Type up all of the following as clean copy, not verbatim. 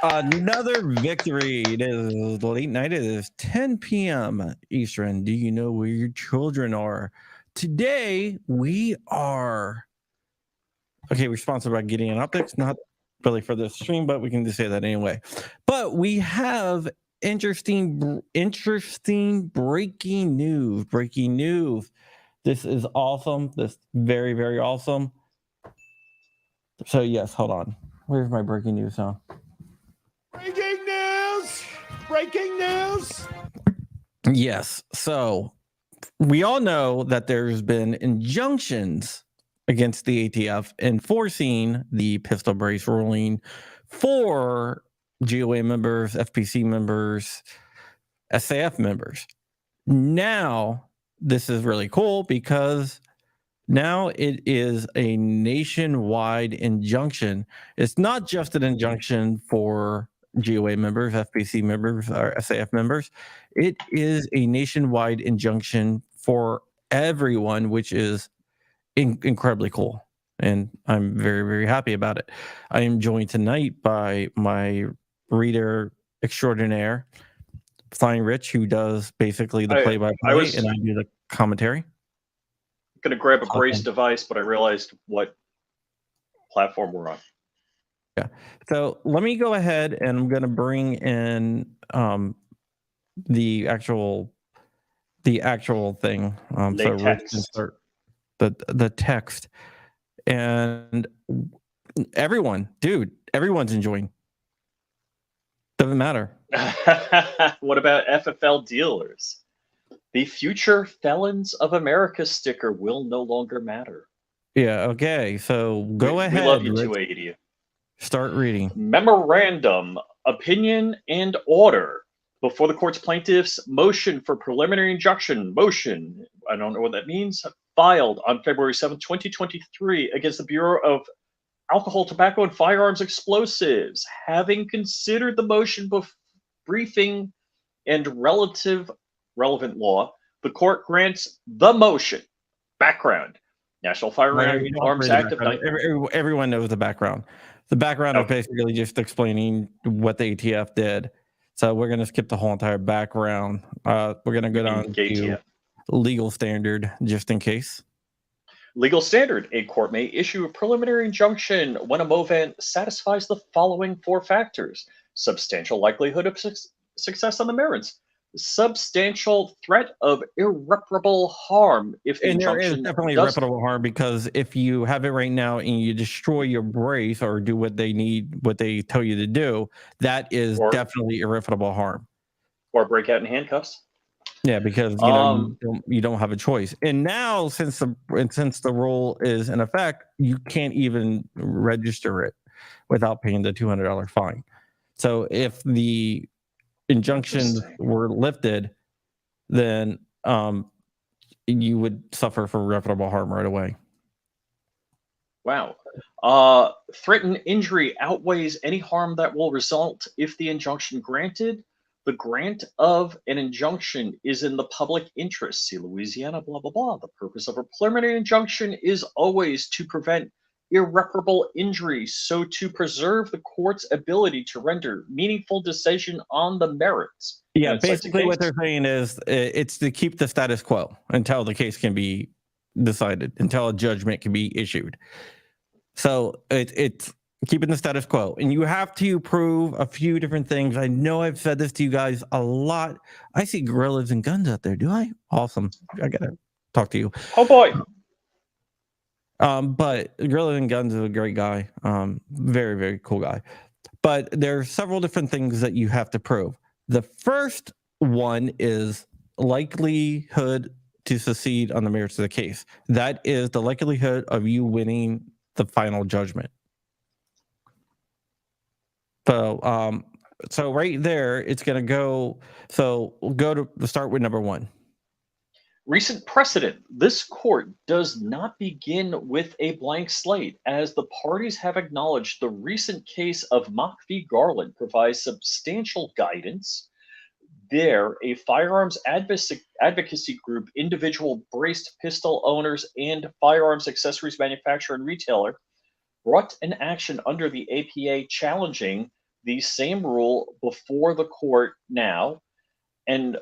Another victory. It is late night. It is 10 p.m. Eastern. Do you know where your children are? Today, we are... Okay, we're sponsored by Gideon Optics. Not really for this stream, but we can just say that anyway. But we have interesting breaking news. Breaking news. This is awesome. This very, very awesome. So, yes, hold on. Where's my breaking news now? Breaking news! Breaking news! Yes. So we all know that there's been injunctions against the ATF enforcing the pistol brace ruling for GOA members, FPC members, SAF members. Now, this is really cool because now it is a nationwide injunction. It's not just an injunction for GOA members, FPC members, or SAF members. It is a nationwide injunction for everyone, which is incredibly cool. And I'm very, very happy about it. I am joined tonight by my reader extraordinaire, Flying Rich, who does basically the play-by-play, and I do the commentary. Going to grab a brace device, but I realized what platform we're on. Yeah. So let me go ahead and I'm going to bring in the actual thing. So Rich can start the text, and everyone's enjoying. Doesn't matter. What about FFL dealers? The Future Felons of America sticker will no longer matter. Yeah. Okay. So go ahead. We love you too, AD. Start reading. Memorandum, opinion, and order. Before the court's plaintiffs, motion for preliminary injunction. Motion, I don't know what that means, filed on February 7, 2023 against the Bureau of Alcohol, Tobacco, and Firearms Explosives. Having considered the motion briefing and relevant law, the court grants the motion. Background. National Firearms Act of... Everyone knows the background. The background is basically just explaining what the ATF did. So we're going to skip the whole entire background. We're going to go down to legal standard just in case. Legal standard. A court may issue a preliminary injunction when a movant satisfies the following 4 factors. Substantial likelihood of success on the merits. Substantial threat of irreparable harm. If the injunction there is definitely irreparable harm, because if you have it right now and you destroy your brace or do what they tell you to do, that is definitely irreparable harm. Or break out in handcuffs. Yeah, because you don't have a choice. And now since the rule is in effect, you can't even register it without paying the $200 fine. So if the injunctions were lifted, then you would suffer for irreparable harm right away. Wow. Threatened injury outweighs any harm that will result if the injunction granted. The grant of an injunction is in the public interest. See Louisiana, blah, blah, blah. The purpose of a preliminary injunction is always to prevent irreparable injury, so to preserve the court's ability to render meaningful decision on the merits. Yeah, basically what they're saying is it's to keep the status quo until the case can be decided, until a judgment can be issued. So it's keeping the status quo. And you have to prove a few different things. I know I've said this to you guys a lot. I see gorillas and guns out there. Do I? Awesome. I got to talk to you. Oh, boy. But Gorilla and Guns is a great guy. Very, very cool guy. But there are several different things that you have to prove. The first one is likelihood to succeed on the merits of the case. That is the likelihood of you winning the final judgment. So right there, it's going to go. So we'll go to start with number one. Recent precedent. This court does not begin with a blank slate, as the parties have acknowledged the recent case of Mock v. Garland provides substantial guidance. There, a firearms advocacy group, individual braced pistol owners, and firearms accessories manufacturer and retailer brought an action under the APA challenging the same rule before the court now, and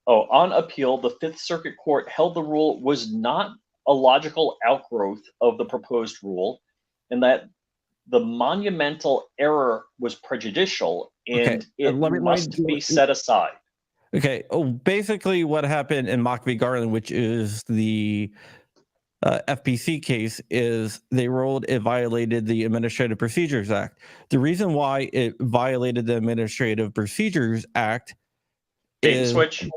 on appeal, the Fifth Circuit Court held the rule was not a logical outgrowth of the proposed rule, and that the monumental error was prejudicial and it must be set aside. Okay. Oh, basically, what happened in Mock v. Garland, which is the FPC case, is they ruled it violated the Administrative Procedures Act. The reason why it violated the Administrative Procedures Act Bait and switch.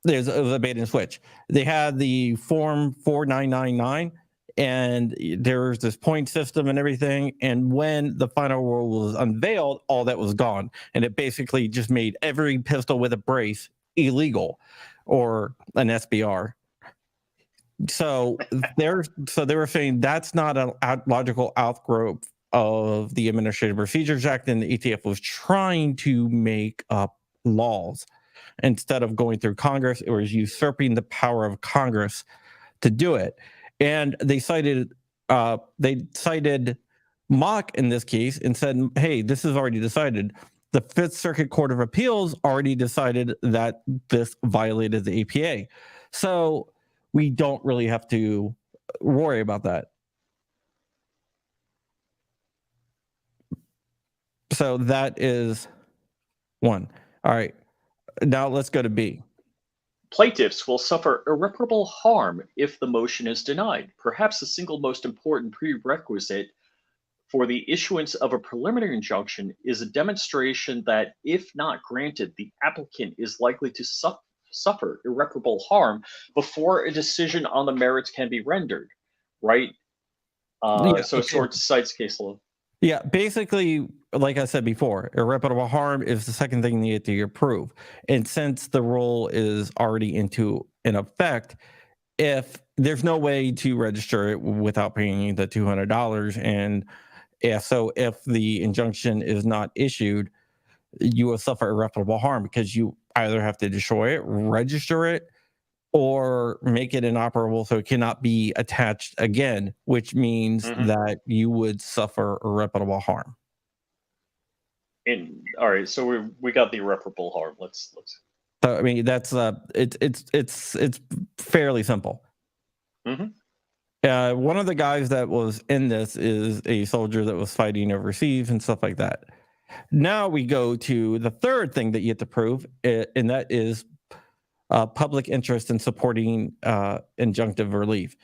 It was a bait and switch. They had the form 4999, and there's this point system and everything. And when the final rule was unveiled, all that was gone. And it basically just made every pistol with a brace illegal, or an SBR. So they were saying that's not a logical outgrowth of the Administrative Procedures Act, and the ATF was trying to make up laws. Instead of going through Congress, it was usurping the power of Congress to do it. And they cited Mock in this case and said, hey, this is already decided. The Fifth Circuit Court of Appeals already decided that this violated the APA. So we don't really have to worry about that. So that is one. All right. Now let's go to B. Plaintiffs will suffer irreparable harm if the motion is denied. Perhaps the single most important prerequisite for the issuance of a preliminary injunction is a demonstration that, if not granted, the applicant is likely to suffer irreparable harm before a decision on the merits can be rendered, right? So short cites case law. Yeah, basically, like I said before, irreparable harm is the second thing you have to prove. And since the rule is already in effect, if there's no way to register it without paying the $200, and so if the injunction is not issued, you will suffer irreparable harm because you either have to destroy it, register it, or make it inoperable so it cannot be attached again, which means that you would suffer irreparable harm. All right, so we got the irreparable harm. Let's. So I mean, that's it's fairly simple. One of the guys that was in this is a soldier that was fighting overseas and stuff like that. Now we go to the third thing that you have to prove, and that is public interest in supporting injunctive relief.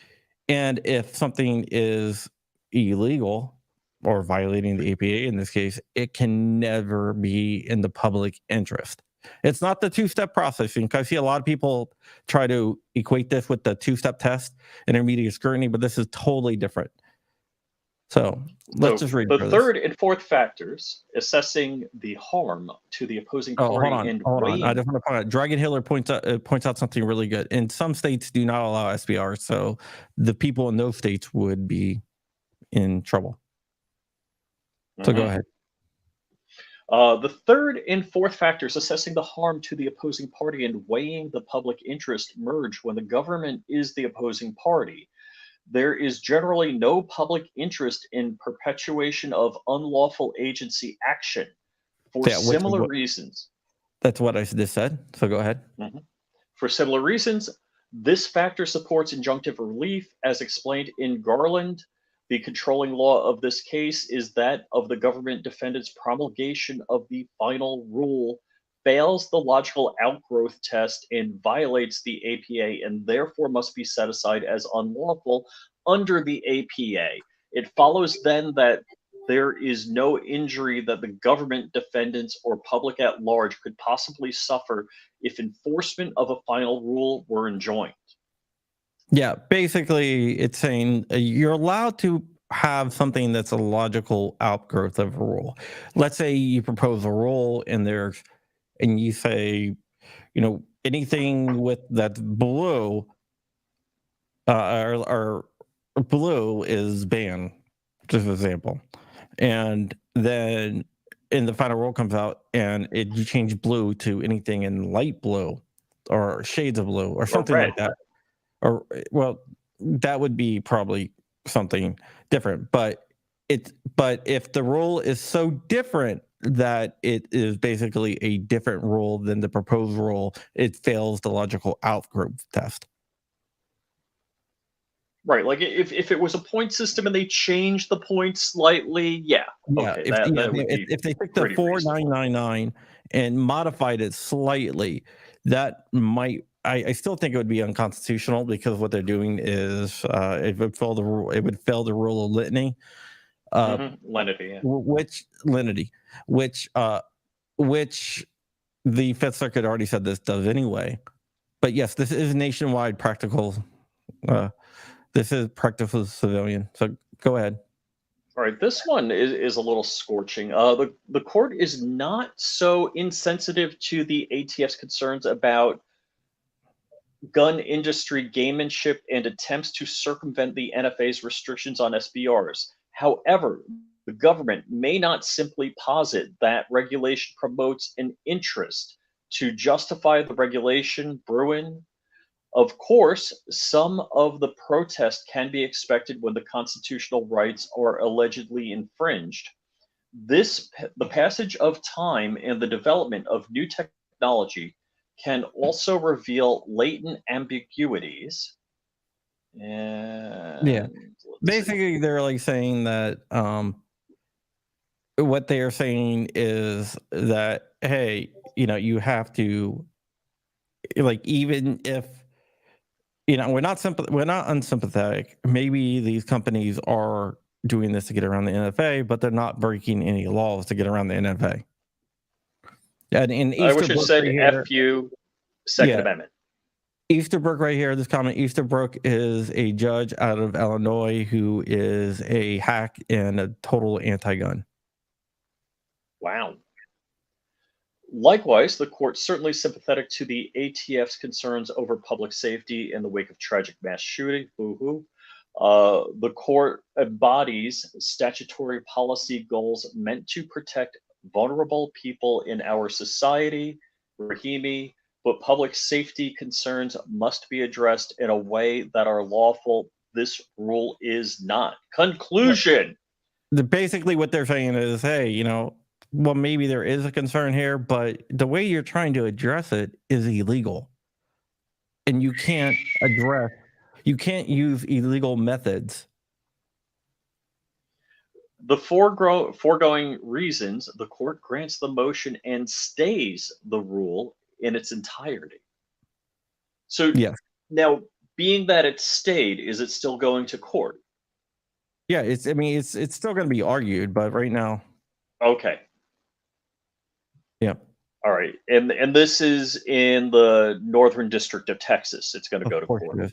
And if something is illegal or violating the APA in this case, it can never be in the public interest. It's not the two-step processing. I see a lot of people try to equate this with the two-step test, intermediate scrutiny, but this is totally different. So let's just read the third and fourth factors assessing the harm to the opposing party. Hold on. I just want to point out, Dragon Hiller points out something really good. And some states do not allow SBR, so the people in those states would be in trouble. So go ahead. The third and fourth factors assessing the harm to the opposing party and weighing the public interest merge when the government is the opposing party. There is generally no public interest in perpetuation of unlawful agency action for similar reasons. That's what I just said. So go ahead. For similar reasons, this factor supports injunctive relief as explained in Garland. The controlling law of this case is that of the government defendant's promulgation of the final rule fails the logical outgrowth test and violates the APA and therefore must be set aside as unlawful under the APA. It follows then that there is no injury that the government, defendants, or public at large could possibly suffer if enforcement of a final rule were enjoined. Yeah, basically, it's saying you're allowed to have something that's a logical outgrowth of a rule. Let's say you propose a rule and you say, anything with that's blue or blue is banned, just an example. And then in the final rule comes out and you change blue to anything in light blue or shades of blue or something red. like that. Or well, that would be probably something different. But if the rule is so different that it is basically a different rule than the proposed rule, it fails the logical outgrowth test. Right, like if it was a point system and they changed the points slightly, yeah, Yeah, okay, that would be if they took the pretty reasonable. 4999 and modified it slightly, that might I still think it would be unconstitutional because what they're doing is it would fail the rule. It would fail the rule of litany, Lenity, yeah. which the Fifth Circuit already said this does anyway. But yes, this is nationwide practical. This is practical civilian. So go ahead. All right, this one is a little scorching. The court is not so insensitive to the ATF's concerns about gun industry gamemanship and attempts to circumvent the NFA's restrictions on SBRs. However, the government may not simply posit that regulation promotes an interest to justify the regulation. Bruin, of course, some of the protest can be expected when the constitutional rights are allegedly infringed. The passage of time and the development of new technology can also reveal latent ambiguities. And Yeah. Basically, they're like saying that what they are saying is that, hey, you have to, like, even if we're not unsympathetic. Maybe these companies are doing this to get around the NFA, but they're not breaking any laws to get around the NFA. And in I wish it Easterbrook said right here, FU Second Yeah. Amendment. Easterbrook right here, this comment, Easterbrook is a judge out of Illinois who is a hack and a total anti-gun. Wow. Likewise, the court certainly sympathetic to the ATF's concerns over public safety in the wake of tragic mass shooting. Boo-hoo. The court embodies statutory policy goals meant to protect vulnerable people in our society, Rahimi, but public safety concerns must be addressed in a way that are lawful. This rule is not. Conclusion. Basically what they're saying is, hey, well, maybe there is a concern here, but the way you're trying to address it is illegal. And you can't use illegal methods. The foregoing reasons, the court grants the motion and stays the rule in its entirety. So Yes. now, being that it stayed, is it still going to court? Yeah, it's still going to be argued, but right now. Okay. Yeah. All right. And this is in the Northern District of Texas. It's going to go to court. It is.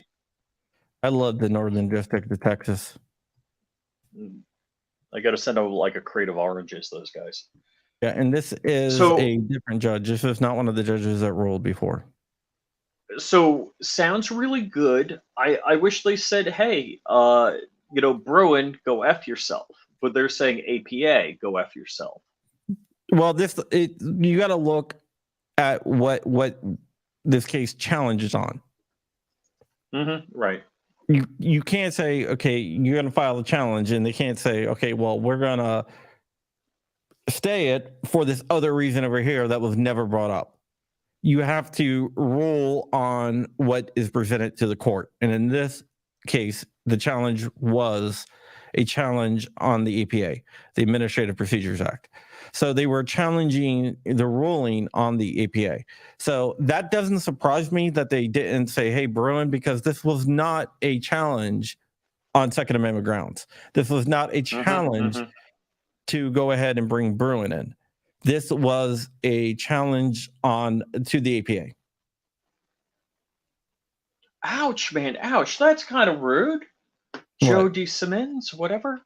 I love the Northern District of Texas. I got to send out like a crate of oranges, those guys. Yeah, and this is a different judge. This is not one of the judges that ruled before. So sounds really good. I wish they said, hey, Bruin, go F yourself. But they're saying APA, go F yourself. Well, you got to look at what this case challenges on. Right. You can't say, okay, you're going to file a challenge, and they can't say, okay, well, we're going to stay it for this other reason over here that was never brought up. You have to rule on what is presented to the court. And in this case, the challenge was a challenge on the APA, the Administrative Procedures Act. So they were challenging the ruling on the APA. So that doesn't surprise me that they didn't say, hey, Bruin, because this was not a challenge on Second Amendment grounds. This was not a challenge to go ahead and bring Bruin in. This was a challenge to the APA. Ouch, man, ouch. That's kind of rude. Joe D. Simmons, whatever.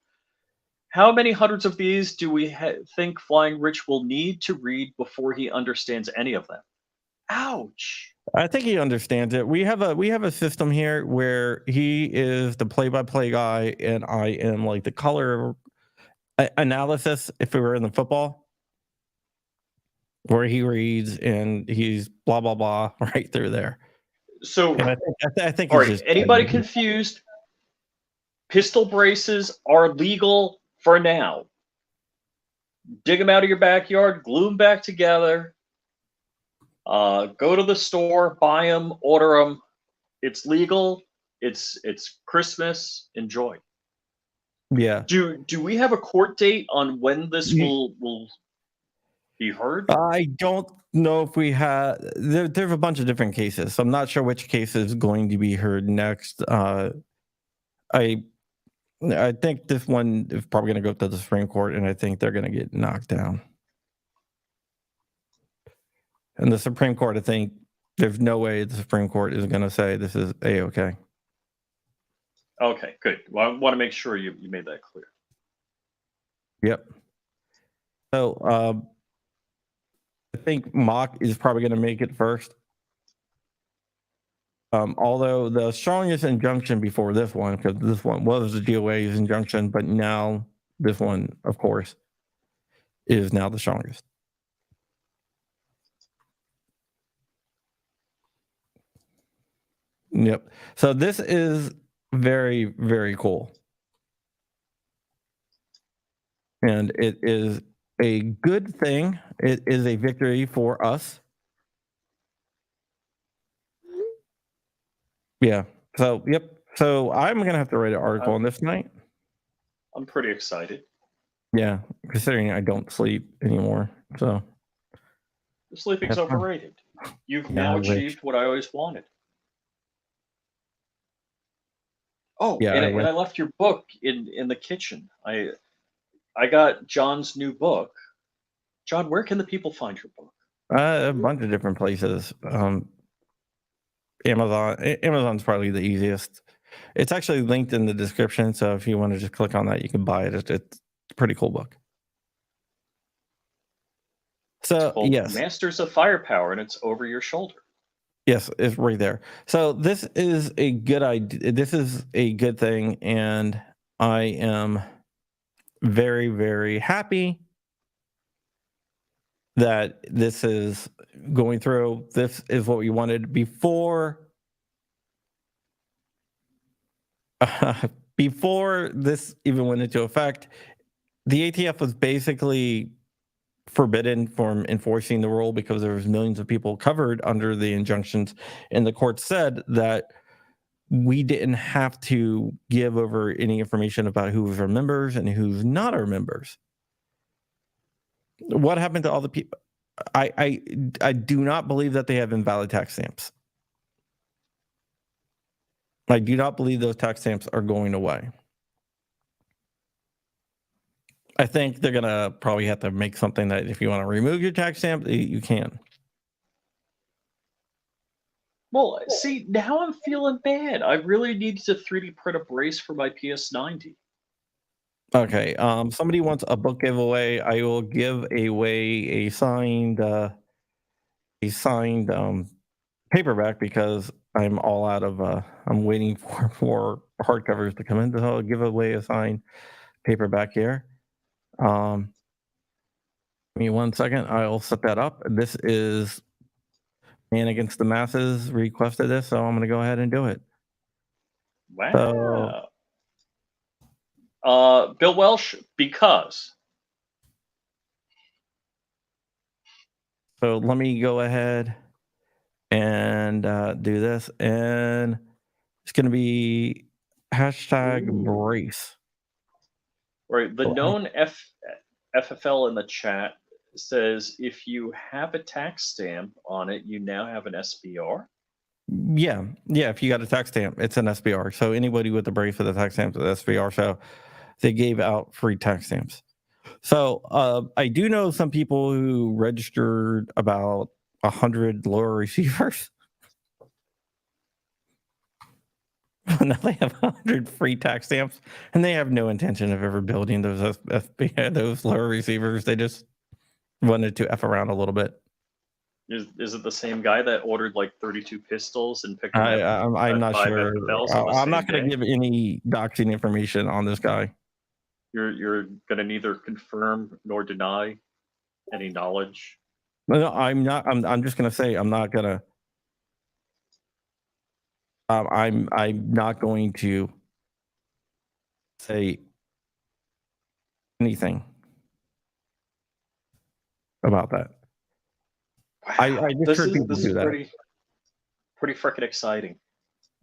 How many hundreds of these do we think Flying Rich will need to read before he understands any of them? Ouch. I think he understands it. We have a system here where he is the play-by-play guy, and I am like the color analysis. If we were in the football, where he reads and he's blah blah blah right through there. So and I think all he's right, just anybody confused? Pistol braces are legal for now. Dig them out of your backyard, glue them back together. Go to the store, buy them, order them. It's legal. It's Christmas. Enjoy. Yeah. Do we have a court date on when this will be heard? I don't know if we have. There's a bunch of different cases, so I'm not sure which case is going to be heard next. I think this one is probably going to go to the Supreme Court, and I think they're going to get knocked down. And the Supreme Court, I think there's no way the Supreme Court is going to say this is A-okay. Okay, good. Well, I want to make sure you made that clear. Yep. So I think Mock is probably going to make it first. Although the strongest injunction before this one, because this one was the DOA's injunction, but now this one, of course, is now the strongest. Yep. So this is very, very cool. And it is a good thing. It is a victory for us. Yeah. So, yep. So I'm going to have to write an article on this tonight. I'm pretty excited. Yeah. Considering I don't sleep anymore. So. Sleeping's overrated. You've now achieved what I always wanted. Oh, yeah, and I left your book in the kitchen. I got John's new book. John, where can the people find your book? A bunch of different places. Amazon's probably the easiest. It's actually linked in the description, so if you want to just click on that, you can buy it. It's a pretty cool book. So yes, Masters of Firepower, and it's over your shoulder. Yes, it's right there. So this is a good idea. This is a good thing, and I am very, very happy that this is going through. This is what we wanted before. Before this even went into effect, the ATF was basically forbidden from enforcing the rule because there was millions of people covered under the injunctions, and the court said that we didn't have to give over any information about who's our members and who's not our members. What happened to all the people? I do not believe that they have invalid tax stamps. I do not believe those tax stamps are going away. I think they're going to probably have to make something that if you want to remove your tax stamp, you can. Well, see, now I'm feeling bad. I really need to 3D print a brace for my PS90. Okay. Somebody wants a book giveaway. I will give away a signed paperback because I'm all out of. I'm waiting for hardcovers to come in. So I'll give away a signed paperback here. Give me 1 second. I'll set that up. This is Man Against the Masses requested this, so I'm going to go ahead and do it. Wow. Bill Welsh, because. So let me go ahead and do this, and it's going to be hashtag brace. Right. The Oh, known FFL in the chat says if you have a tax stamp on it, you now have an SBR. Yeah, if you got a tax stamp, it's an SBR. So anybody with a brace with a tax stamp is an SBR. So they gave out free tax stamps. So I do know some people who registered about 100 lower receivers. Now they have 100 free tax stamps, and they have no intention of ever building those those lower receivers. They just wanted to F around a little bit. Is it the same guy that ordered like 32 pistols and picked them up I'm at not 5 sure. FFLs on the I'm same not going to day? give any doxing information on this guy. You're going to neither confirm nor deny any knowledge. No, I'm not. I'm just going to say I'm not going to. I'm not going to say anything about that. I just This heard is people do that. pretty freaking exciting.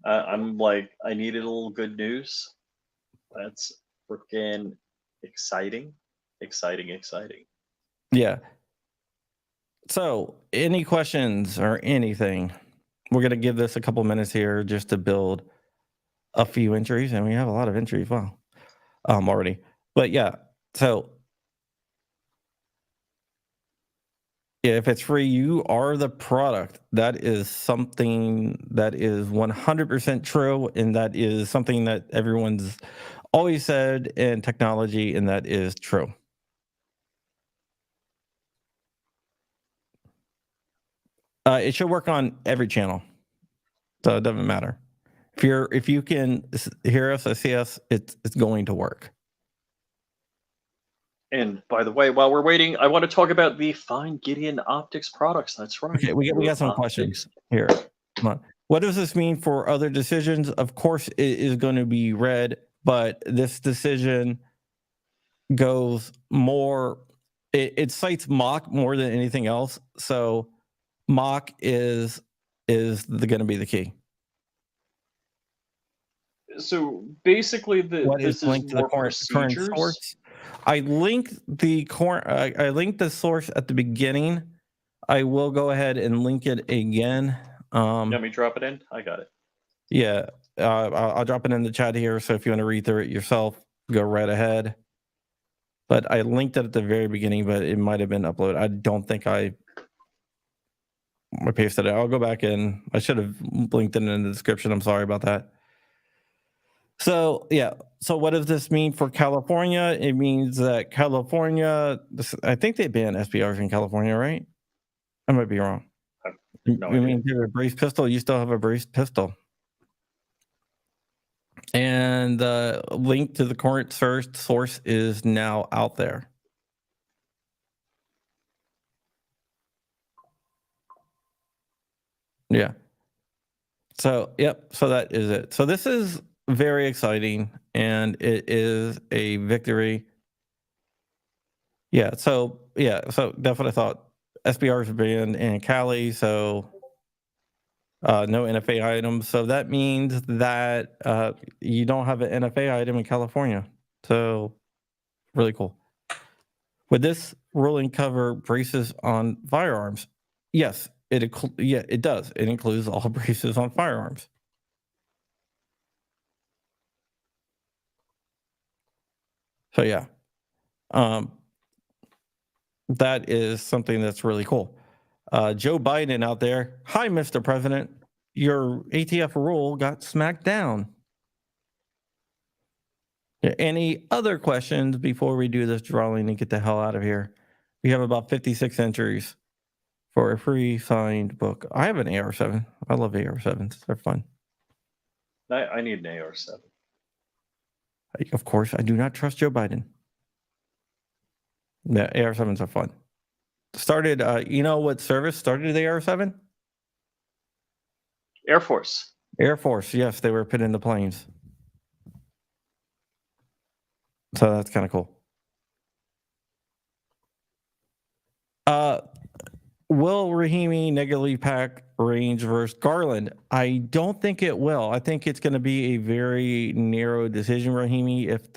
I'm like, I needed a little good news. That's freaking exciting. Yeah. So, any questions or anything? We're going to give this a couple minutes here just to build a few entries, and we have a lot of entries. Wow, already. But yeah, so yeah, if it's free, you are the product. That is something that is 100% true, and that is something that everyone's always said in technology, and that is true. It should work on every channel, so it doesn't matter. If you can hear us or see us, it's going to work. And by the way, while we're waiting, I want to talk about the Fine Gideon Optics products. That's right. Okay, we got some questions here. Come on. What does this mean for other decisions? Of course, it is going to be read, but this decision goes more. It cites mock more than anything else. So mock is going to be the key. So basically, this is linked to the more current procedures. source? I linked the I linked the source at the beginning. I will go ahead and link it again. Let me drop it in. I got it. Yeah, I'll drop it in the chat here. So if you want to read through it yourself, go right ahead. But I linked it at the very beginning, but it might have been uploaded. I don't think I pasted it. I'll go back in. I should have linked it in the description. I'm sorry about that. So yeah. So what does this mean for California? It means that California, I think they ban SBRs in California, right? I might be wrong. No idea. mean, you have a brace pistol, you still have a brace pistol. And the link to the current source is now out there. Yeah. So, yep. So that is it. So this is very exciting, and it is a victory. Yeah. So definitely thought SBRs are banned in Cali. So no NFA items. So that means that you don't have an NFA item in California. So really cool. Would this ruling cover braces on firearms? Yes, it does. It includes all braces on firearms. So yeah, that is something that's really cool. Joe Biden out there. Hi, Mr. President. Your ATF rule got smacked down. Any other questions before we do this drawing and get the hell out of here? We have about 56 entries for a free signed book. I have an AR-7. I love AR-7s. They're fun. I need an AR-7. Of course, I do not trust Joe Biden. Yeah, AR-7s are fun. Started, you know what service started the AR-7? Air Force. Air Force. Yes, they were put in the planes. So that's kind of cool. will Rahimi negatively pack range versus Garland? I don't think it will. I think it's going to be a very narrow decision, Rahimi. If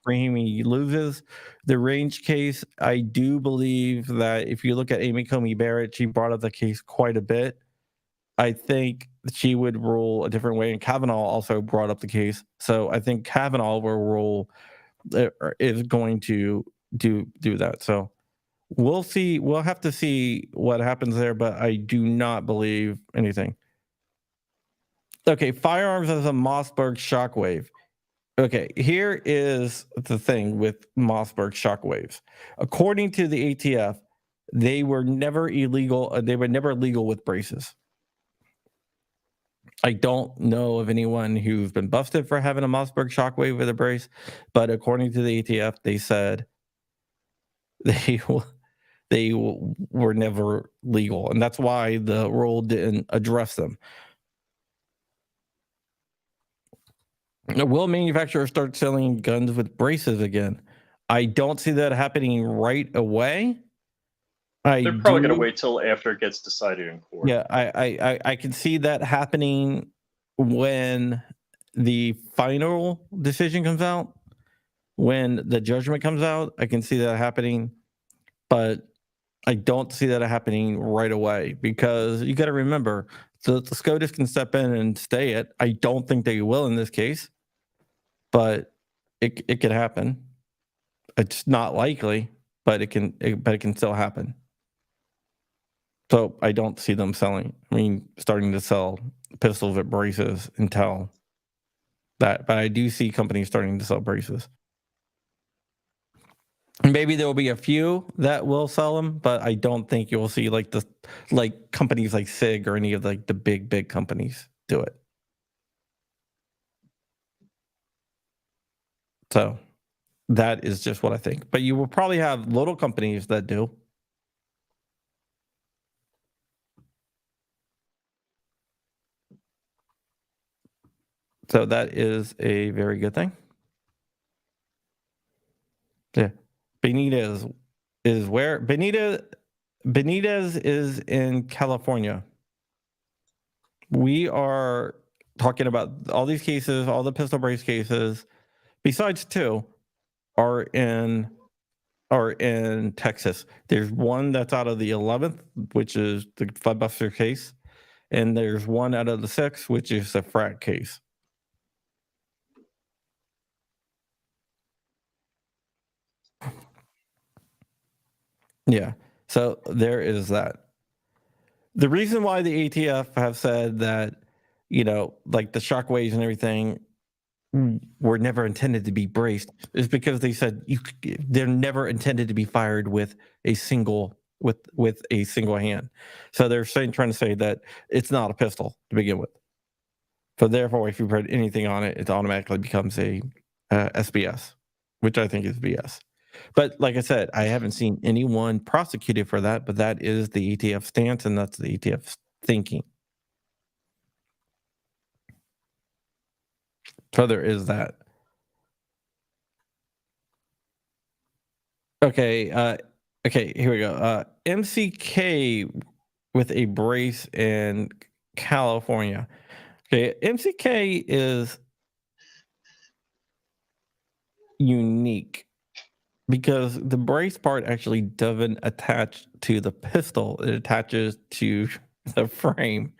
Rahimi loses the range case, I do believe that if you look at Amy Comey Barrett, she brought up the case quite a bit. I think she would rule a different way, and Kavanaugh also brought up the case. So I think Kavanaugh will rule is going to do that. So we'll see. We'll have to see what happens there, but I do not believe anything. Okay, firearms as a Mossberg shockwave. Okay, here is the thing with Mossberg shockwaves. According to the ATF, they were never illegal. They were never legal with braces. I don't know of anyone who's been busted for having a Mossberg shockwave with a brace, but according to the ATF, they said they were never legal, and that's why the rule didn't address them. Will manufacturers start selling guns with braces again? I don't see that happening right away. They're probably going to wait till after it gets decided in court. Yeah, I can see that happening when the final decision comes out, when the judgment comes out. I can see that happening, but I don't see that happening right away, because you got to remember, the SCOTUS can step in and stay it. I don't think they will in this case, but it could happen. It's not likely, but it can still happen. So I don't see them starting to sell pistols with braces until that. But I do see companies starting to sell braces. Maybe there will be a few that will sell them, but I don't think you will see like companies like SIG or any of the big companies do it. So that is just what I think. But you will probably have little companies that do. So that is a very good thing. Yeah. Benitez is where? Benitez is in California. We are talking about all these cases, all the pistol brace cases, besides two, are in Texas. There's one that's out of the 11th, which is the Fudbuster case, and there's one out of the 6th, which is the frat case. Yeah. So there is that. The reason why the ATF have said that, like the shockwaves and everything were never intended to be braced is because they said they're never intended to be fired with a single hand. So they're trying to say that it's not a pistol to begin with. So therefore, if you put anything on it, it automatically becomes a SBS, which I think is BS. But like I said, I haven't seen anyone prosecuted for that, but that is the ATF stance, and that's the ATF's thinking. So there is that. Okay, here we go. MCK with a brace in California. Okay, MCK is unique because the brace part actually doesn't attach to the pistol. It attaches to the frame.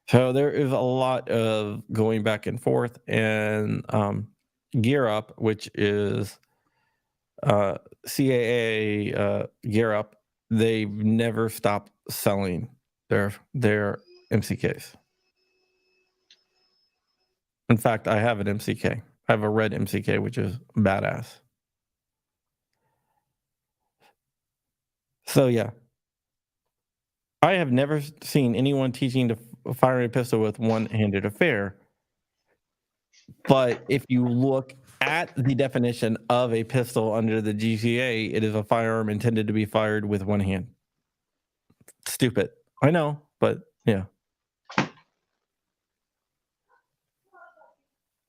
So there is a lot of going back and forth, and Gear Up, which is CAA Gear Up, they've never stopped selling their MCKs. In fact, I have an MCK. I have a red MCK, which is badass. So yeah, I have never seen anyone teaching to fire a pistol with one-handed affair. But if you look at the definition of a pistol under the GCA, it is a firearm intended to be fired with one hand. Stupid. I know, but yeah.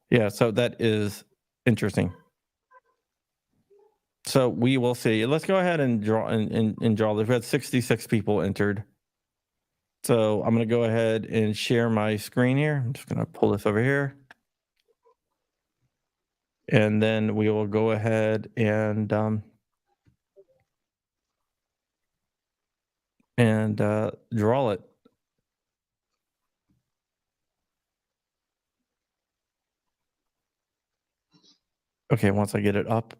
Yeah, so that is interesting. So we will see. Let's go ahead and draw and draw. We've had 66 people entered. So I'm going to go ahead and share my screen here. I'm just going to pull this over here. And then we will go ahead and draw it. Okay, once I get it up.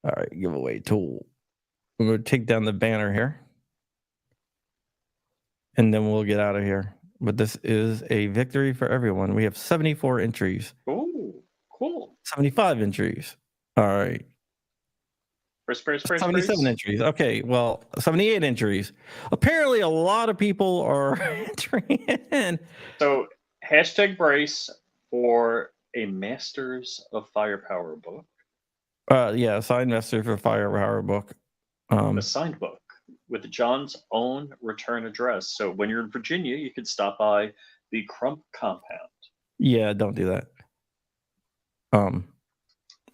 All right, giveaway tool. I'm going to take down the banner here. And then we'll get out of here. But this is a victory for everyone. We have 74 entries. Oh, cool. 75 entries. All right. First. 77 entries. Okay, well, 78 entries. Apparently, a lot of people are entering in. So, #brace for a Masters of Firepower book. Yeah, signed master for Firepower book. A signed book with John's own return address. So when you're in Virginia, you could stop by the Crump compound. Yeah, don't do that.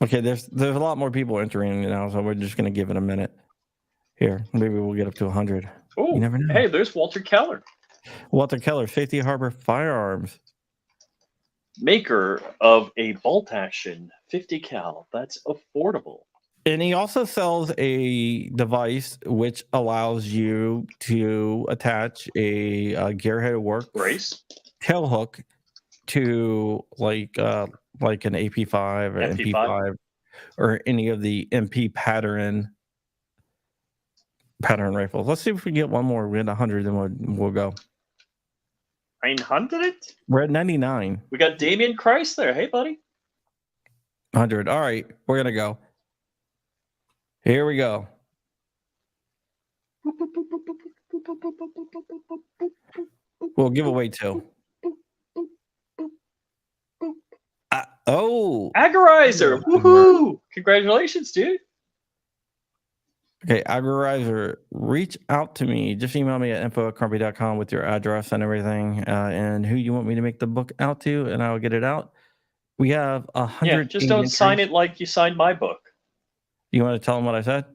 Okay, there's a lot more people entering now, so we're just gonna give it a minute. Here, maybe we'll get up to 100. Oh, You never know. hey, there's Walter Keller, Walter Keller, Safety Harbor Firearms. maker of a bolt action 50 cal. That's affordable. And he also sells a device which allows you to attach a gearhead work Brace. tail hook to like an AP5 or MP5 or any of the MP pattern rifles. Let's see if we get one more. We had 100, then we'll go. 900? We're at 99. We got Damian Christ there. Hey, buddy. 100. All right, we're gonna go. Here we go. We'll give away 2. Agorizer. Woohoo! Congratulations, dude. Okay, Agorizer, reach out to me. Just email me at info@crumpy.com with your address and everything, and who you want me to make the book out to, and I'll get it out. We have 100. Yeah, just don't sign it like you signed my book. You want to tell them what I said?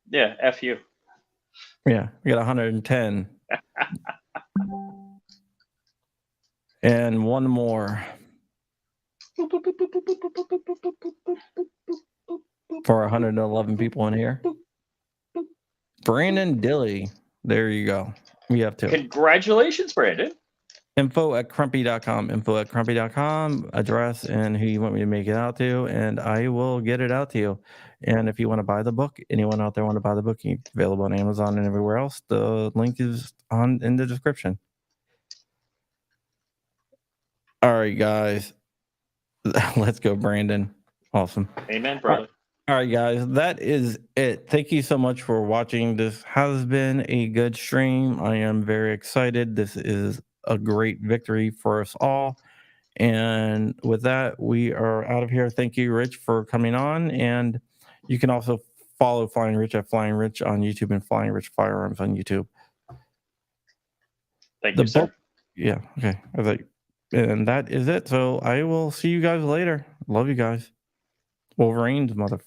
Yeah, F you. Yeah, we got 110. And one more. For 111 people in here. Brandon Dilly. There you go. We have 2. Congratulations, Brandon. Info@crumpy.com. Info@crumpy.com. Address and who you want me to make it out to, and I will get it out to you. And if you want to buy the book, anyone out there want to buy the book, it's available on Amazon and everywhere else. The link is in the description. All right, guys. Let's go, Brandon. Awesome. Amen, brother. All right, guys, that is it. Thank you so much for watching. This has been a good stream. I am very excited. This is a great victory for us all. And with that, we are out of here. Thank you, Rich, for coming on. And you can also follow Flying Rich at Flying Rich on YouTube and Flying Rich Firearms on YouTube. Thank you, sir. Yeah, okay. And that is it. So I will see you guys later. Love you guys. Wolverines, motherfucker.